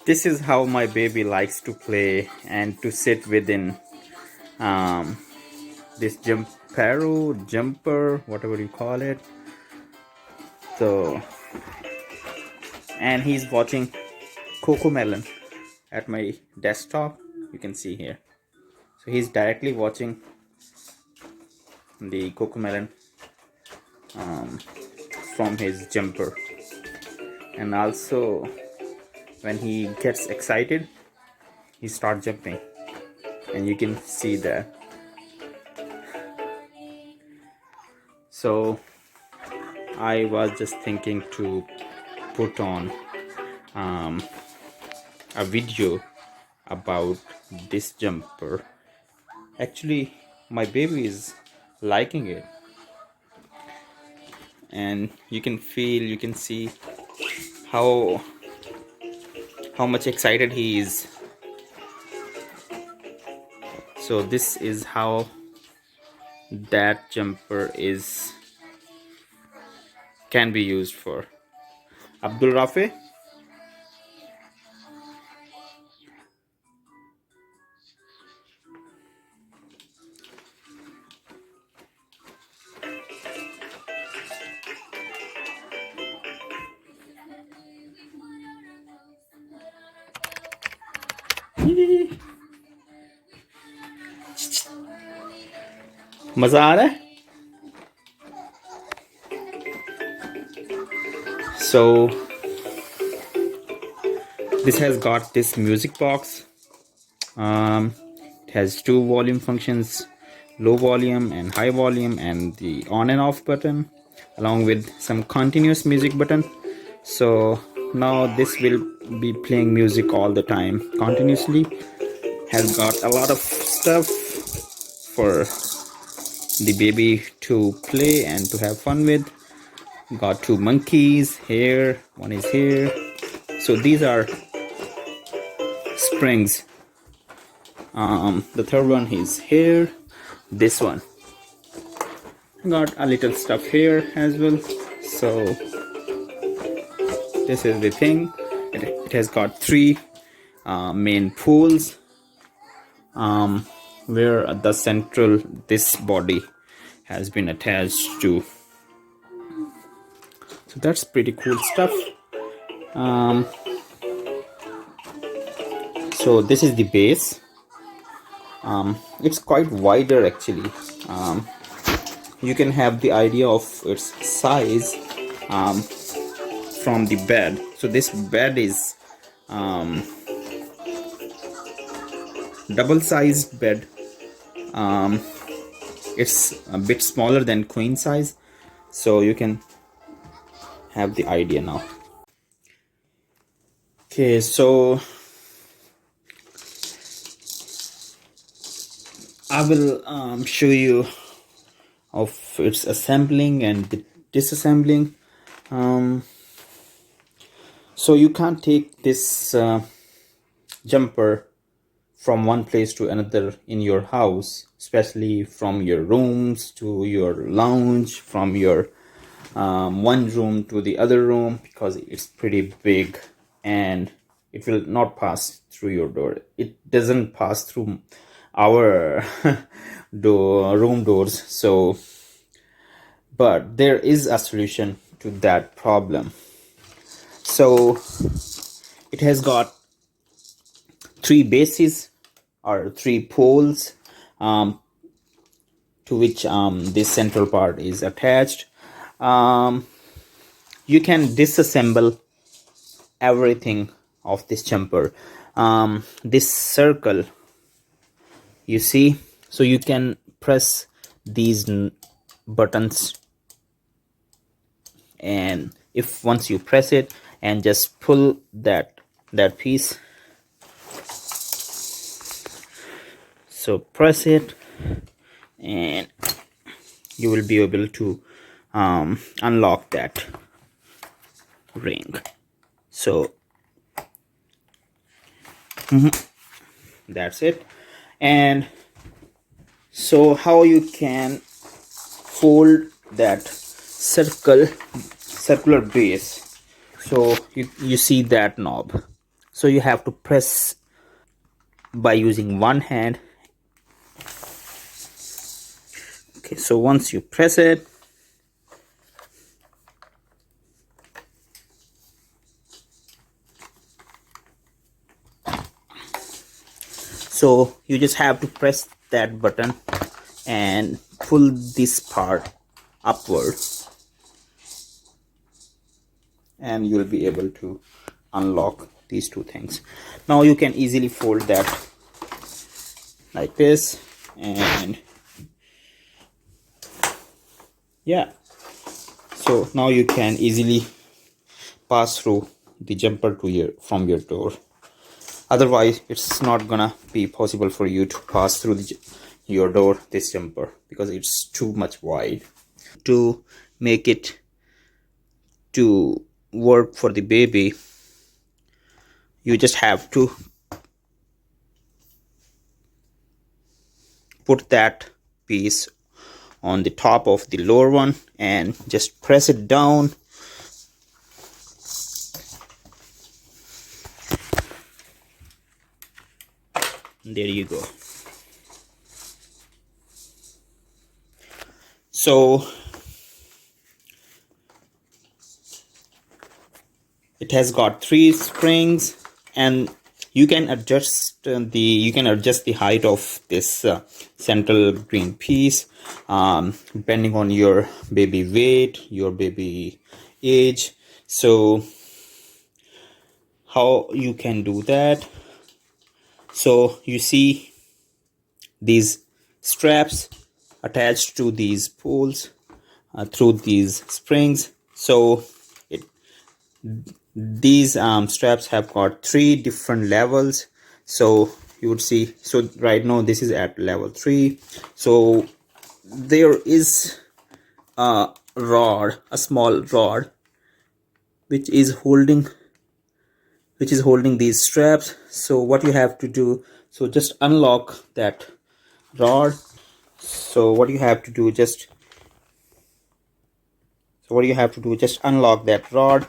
This is how my baby likes to play and to sit within um, this jumper, whatever you call it. So, and he's watching Coco Melon at my desktop. You can see here. So he's directly watching the Coco Melon from his jumper, and also when he gets excited, he starts jumping, and you can see that. So I was just thinking to put on a video about this jumper. Actually, my baby is liking it, and you can see how much excited he is. So this is how that jumper can be used for. Abdul Rafi. मजा आ रहा है? So this has got this music box. It has two volume functions, low volume and high volume, and the on and off button, along with some continuous music button. So now this will be playing music all the time continuously. Has got a lot of stuff for the baby to play and to have fun with. Got two monkeys here, one is here. So these are springs. The third one is here. This one got a little stuff here as well. So this is the thing. It has got three main poles where the central this body has been attached to. So that's pretty cool stuff. So this is the base. It's quite wider actually. You can have the idea of its size from the bed. So this bed is double-sized bed. It's a bit smaller than queen size, so you can have the idea now. Okay, so I will show you of its assembling and disassembling. So you can't take this jumper from one place to another in your house, especially from your rooms to your lounge, from your one room to the other room, because it's pretty big and it will not pass through your door. It doesn't pass through our room doors. So but there is a solution to that problem. So it has got three bases or three poles to which this central part is attached. You can disassemble everything of this jumper. This circle, you see, so you can press these buttons, and if once you press it and just pull that piece, so press it and you will be able to unlock that ring. So that's it. And so how you can fold that circular base, so you see that knob. So you have to press by using one hand. Okay, so once you press it, so you just have to press that button and pull this part upward, and you'll be able to unlock these two things. Now you can easily fold that like this, and yeah, so now you can easily pass through the jumper to from your door. Otherwise it's not gonna be possible for you to pass through your door this jumper, because it's too much wide. To make it to work for the baby, you just have to put that piece on the top of the lower one and just press it down. There you go. So it has got 3 springs, and you can adjust the height of this central green piece depending on your baby weight, your baby age. So how you can do that? So you see these straps attached to these poles through these springs. So these straps have got 3 different levels. So you would see, so right now this is at level 3. So there is a rod, a small rod, which is holding these straps. So what you have to do, so just unlock that rod. So what you have to do, just unlock that rod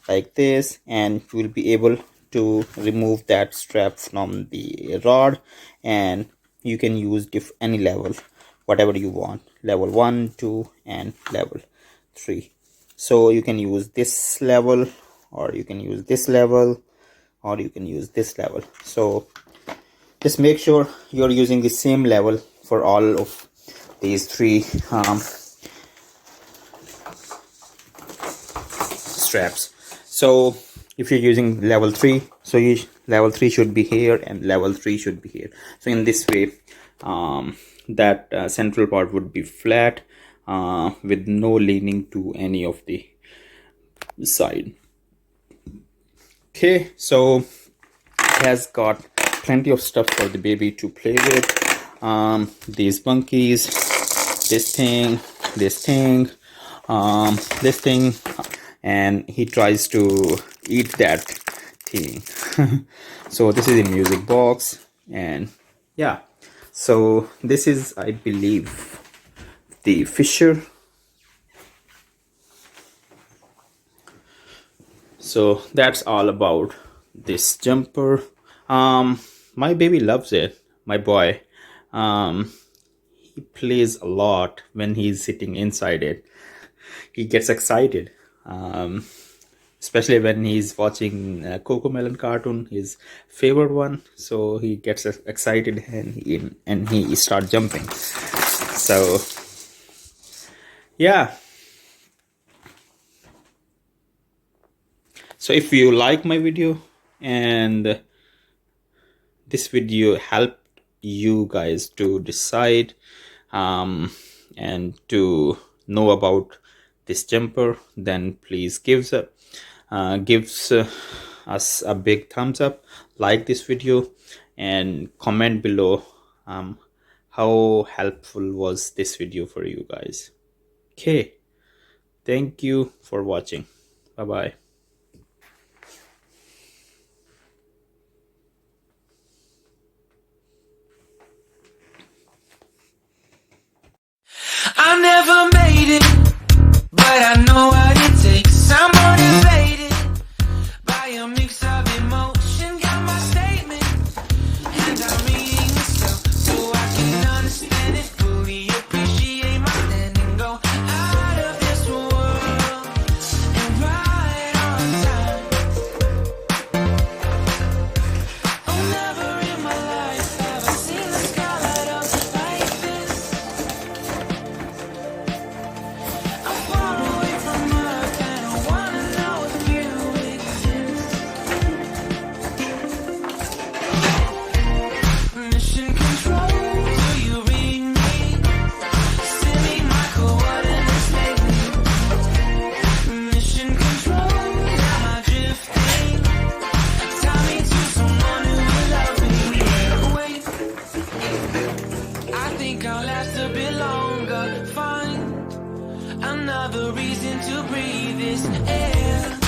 like this, and you will be able to remove that strap from the rod, and you can use any level, whatever you want, level 1, 2 and level 3. So you can use this level, or you can use this level, or you can use this level. So just make sure you're using the same level for all of these 3 straps. So if you're using level 3, so level 3 should be here and level 3 should be here. So in this way that central part would be flat with no leaning to any of the side. Okay, so it has got plenty of stuff for the baby to play with. These monkeys, this thing, and he tries to eat that thing. So this is a music box, and yeah, so this is, I believe, the fisher. So that's all about this jumper. My baby loves it, my boy. He plays a lot when he's sitting inside it. He gets excited, especially when he's watching Cocomelon cartoon, his favorite one. So he gets excited and he starts jumping. So yeah. So if you like my video and this video helped you guys to decide and to know about this jumper, then please gives us a big thumbs up, like this video, and comment below how helpful was this video for you guys. Okay, thank you for watching. Bye bye. I never made it, but I know what it takes. I'm motivated by a mix of emotion. another reason to breathe this air.